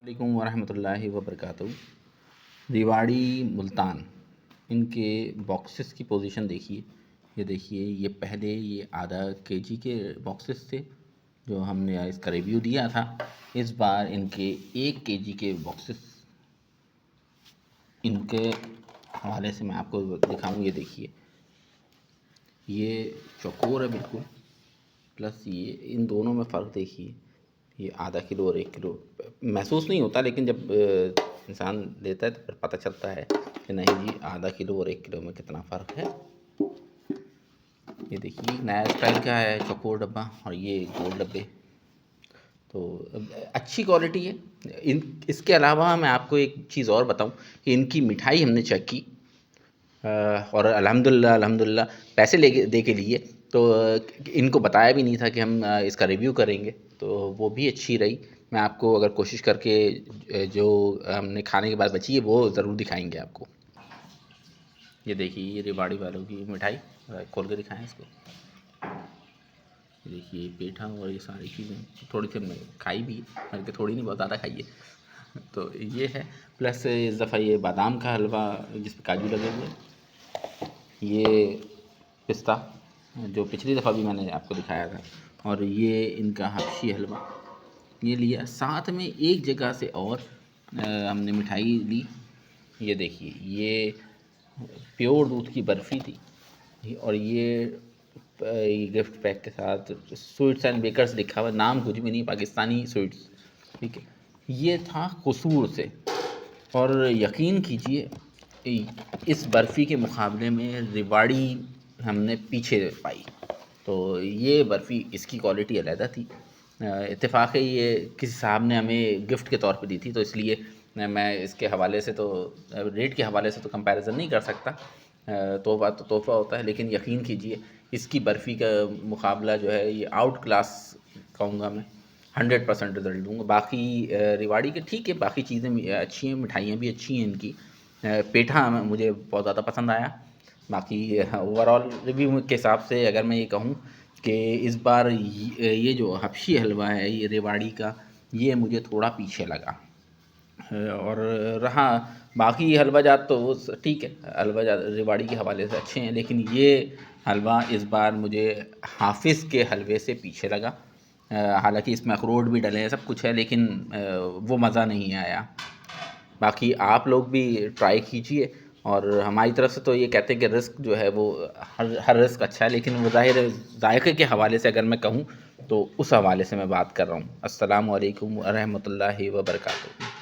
वालेकुम वरहमतुल्लाहि वबरकातुहू। रिवाड़ी मुल्तान, इनके बॉक्सेस की पोजीशन देखिए। ये देखिए, ये पहले ये आधा केजी के बॉक्सेस थे जो हमने इसका रिव्यू दिया था। इस बार इनके 1 केजी के बॉक्सेस, इनके हवाले से मैं आपको दिखाऊं। ये देखिए, ये चौकोर है बिल्कुल, प्लस ये इन दोनों में फ़र्क देखिए। ये आधा किलो और 1 किलो महसूस नहीं होता, लेकिन जब इंसान लेता है तो फिर पता चलता है कि नहीं जी, आधा किलो और 1 किलो में कितना फ़र्क है। ये देखिए, नया स्टाइल का है चौकोर डब्बा, और ये गोल डब्बे, तो अच्छी क्वालिटी है। इसके अलावा मैं आपको एक चीज़ और बताऊं कि इनकी मिठाई हमने चेक की, और अल्हम्दुलिल्लाह पैसे ले दे के लिए, तो इनको बताया भी नहीं था कि हम इसका रिव्यू करेंगे, तो वो भी अच्छी रही। मैं आपको अगर कोशिश करके जो हमने खाने के बाद बची है वो ज़रूर दिखाएंगे आपको। ये देखिए, ये रिवाड़ी वालों की मिठाई, खोल के दिखाएं इसको। ये देखिए, पेठा और ये सारी चीज़ें थोड़ी सी हमने खाई भी, बल्कि थोड़ी नहीं, बहुत ज़्यादा खाई है। तो ये है, प्लस इस दफ़ा ये बादाम का हलवा जिस पर काजू लगे हुए, ये पिस्ता जो पिछली दफ़ा भी मैंने आपको दिखाया था, और ये इनका हबशी हलवा ये लिया। साथ में एक जगह से और हमने मिठाई ली। ये देखिए, ये प्योर दूध की बर्फ़ी थी, और ये गिफ्ट पैक के साथ स्वीट्स एंड बेकर्स लिखा हुआ, नाम कुछ भी नहीं, पाकिस्तानी स्वीट्स, ठीक है। ये था कसूर से, और यकीन कीजिए इस बर्फ़ी के मुकाबले में रिवाड़ी हमने पीछे पाई। तो ये बर्फ़ी, इसकी क्वालिटी अलग थी। इत्तेफाक है, ये किसी साहब ने हमें गिफ्ट के तौर पे दी थी, तो इसलिए मैं इसके हवाले से तो रेट के हवाले से तो कंपैरिजन नहीं कर सकता। तोहफ़ा तो तोहफ़ा होता है, लेकिन यकीन कीजिए इसकी बर्फ़ी का मुकाबला जो है, ये आउट क्लास कहूँगा मैं। 100% रिज़ल्ट दूँगा। बाकी रिवाड़ी के ठीक है, बाकी चीज़ें भी अच्छी हैं, मिठाइयाँ भी अच्छी हैं इनकी। पेठा मुझे बहुत ज़्यादा पसंद आया। बाकी ओवरऑल रिव्यू के हिसाब से अगर मैं ये कहूँ कि इस बार ये जो हबशी हलवा है ये रिवाड़ी का, ये मुझे थोड़ा पीछे लगा। और रहा बाकी हलवा जात तो ठीक है, हलवा जात रिवाड़ी के हवाले से अच्छे हैं, लेकिन ये हलवा इस बार मुझे हाफिज़ के हलवे से पीछे लगा। हालांकि इसमें अखरोट भी डले हैं, सब कुछ है, लेकिन वो मज़ा नहीं आया। बाकी आप लोग भी ट्राई कीजिए, और हमारी तरफ से तो ये कहते हैं कि रिस्क जो है वो हर रिस्क अच्छा है, लेकिन वो ज़ाहिर है जायके के हवाले से अगर मैं कहूँ तो उस हवाले से मैं बात कर रहा हूँ। अस्सलामु अलैकुम व रहमतुल्लाहि व बरकातुहू।